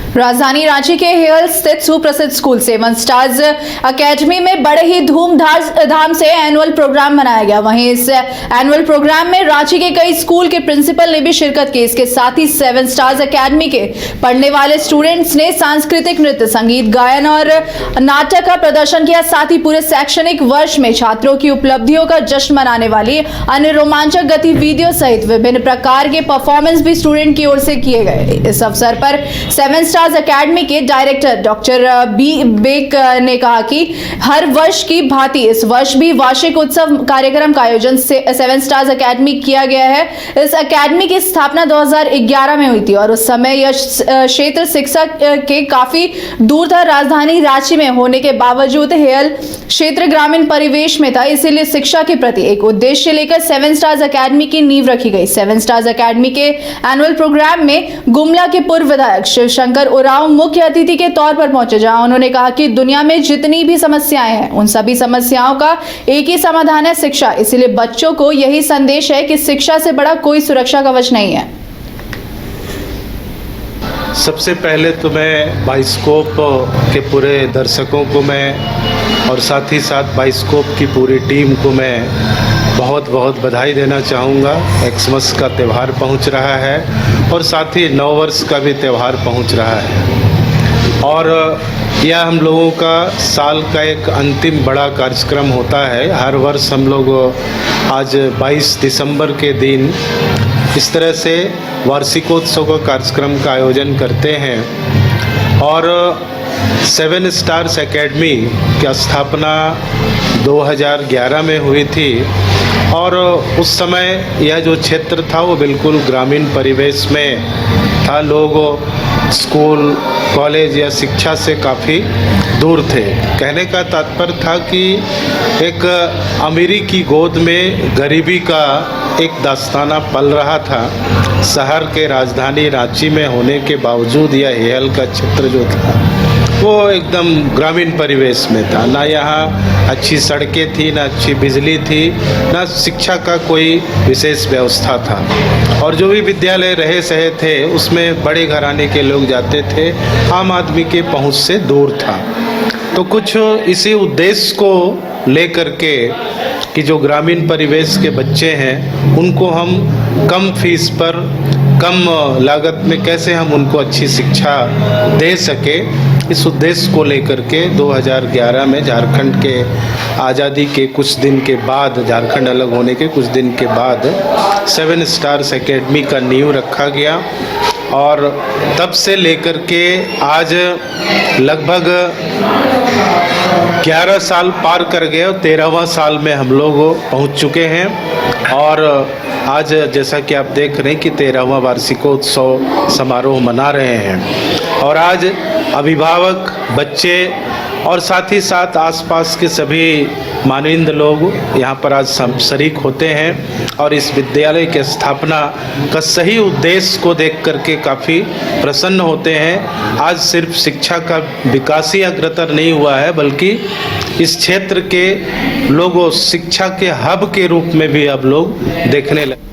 राजधानी रांची के हेयल स्थित सुप्रसिद्ध स्कूल 7 स्टार्स एकेडमी में बड़े ही धूमधाम से एनुअल प्रोग्राम मनाया गया। वहीं इस एनुअल प्रोग्राम में रांची के कई स्कूल के प्रिंसिपल ने भी शिरकत की। इसके साथ ही 7 स्टार्स एकेडमी के पढ़ने वाले स्टूडेंट्स ने सांस्कृतिक नृत्य, संगीत, गायन और नाटक का प्रदर्शन किया। साथ ही पूरे शैक्षणिक वर्ष में छात्रों की उपलब्धियों का जश्न मनाने वाली अन्य रोमांचक गतिविधियों सहित विभिन्न प्रकार के परफॉर्मेंस भी स्टूडेंट की ओर से किए गए। इस अवसर पर 7 स्टार्स एकेडमी के डायरेक्टर डॉक्टर बी बेक ने कहा कि हर वर्ष की भांति इस वर्ष भी वार्षिक उत्सव कार्यक्रम का आयोजन 7 स्टार्स एकेडमी किया गया है। इस एकेडमी की स्थापना 2011 में हुई थी और उस समय यह क्षेत्र शिक्षा के काफी दूर था। राजधानी रांची में होने के बावजूद हेयल क्षेत्र ग्रामीण परिवेश में था, इसीलिए शिक्षा के प्रति एक उद्देश्य लेकर 7 स्टार्स एकेडमी की नींव रखी गई। 7 स्टार्स एकेडमी के एनुअल प्रोग्राम में गुमला के पूर्व विधायक शिवशंकर उरांव मुख्य अतिथि के तौर पर पहुंचे, जहां उन्होंने कहा कि दुनिया में जितनी भी समस्याएं हैं उन सभी समस्याओं का एक ही समाधान है, शिक्षा। इसलिए बच्चों को यही संदेश है कि शिक्षा से बड़ा कोई सुरक्षा कवच नहीं है। सबसे पहले तो मैं बाइस्कोप के पूरे दर्शकों को मैं और साथ ही साथ बाइस्कोप की पूरी टीम को मैं बहुत बहुत बधाई देना चाहूँगा। एक्समस का त्यौहार पहुँच रहा है और साथ ही नव वर्ष का भी त्यौहार पहुँच रहा है और यह हम लोगों का साल का एक अंतिम बड़ा कार्यक्रम होता है। हर वर्ष हम लोग आज 22 दिसंबर के दिन इस तरह से वार्षिकोत्सव का कार्यक्रम का आयोजन करते हैं और 7 स्टार्स एकेडमी की स्थापना 2011 में हुई थी और उस समय यह जो क्षेत्र था वो बिल्कुल ग्रामीण परिवेश में था। लोग स्कूल, कॉलेज या शिक्षा से काफ़ी दूर थे। कहने का तात्पर्य था कि एक अमीरी की गोद में गरीबी का एक दास्ताना पल रहा था। शहर के राजधानी रांची में होने के बावजूद यह हेयल का क्षेत्र जो था वो एकदम ग्रामीण परिवेश में था। ना यहाँ अच्छी सड़कें थी, ना अच्छी बिजली थी, ना शिक्षा का कोई विशेष व्यवस्था था और जो भी विद्यालय रहे सहे थे उसमें बड़े घराने के लोग जाते थे, आम आदमी के पहुँच से दूर था। तो कुछ इसी उद्देश्य को लेकर के कि जो ग्रामीण परिवेश के बच्चे हैं उनको हम कम फीस पर, कम लागत में कैसे हम उनको अच्छी शिक्षा दे सके, इस उद्देश्य को लेकर के 2011 में झारखंड के आज़ादी के कुछ दिन के बाद, झारखंड अलग होने के कुछ दिन के बाद 7 स्टार्स एकेडमी का नींव रखा गया और तब से लेकर के आज लगभग 11 साल पार कर गए और 13वां साल में हम लोग पहुंच चुके हैं और आज जैसा कि आप देख रहे हैं कि 13वां वार्षिकोत्सव समारोह मना रहे हैं और आज अभिभावक, बच्चे और साथ ही साथ आसपास के सभी मानविंद लोग यहाँ पर आज शरीक होते हैं और इस विद्यालय की स्थापना का सही उद्देश्य को देख करके काफ़ी प्रसन्न होते हैं। आज सिर्फ शिक्षा का विकास ही अग्रतर नहीं हुआ है बल्कि इस क्षेत्र के लोगों शिक्षा के हब के रूप में भी अब लोग देखने लगे।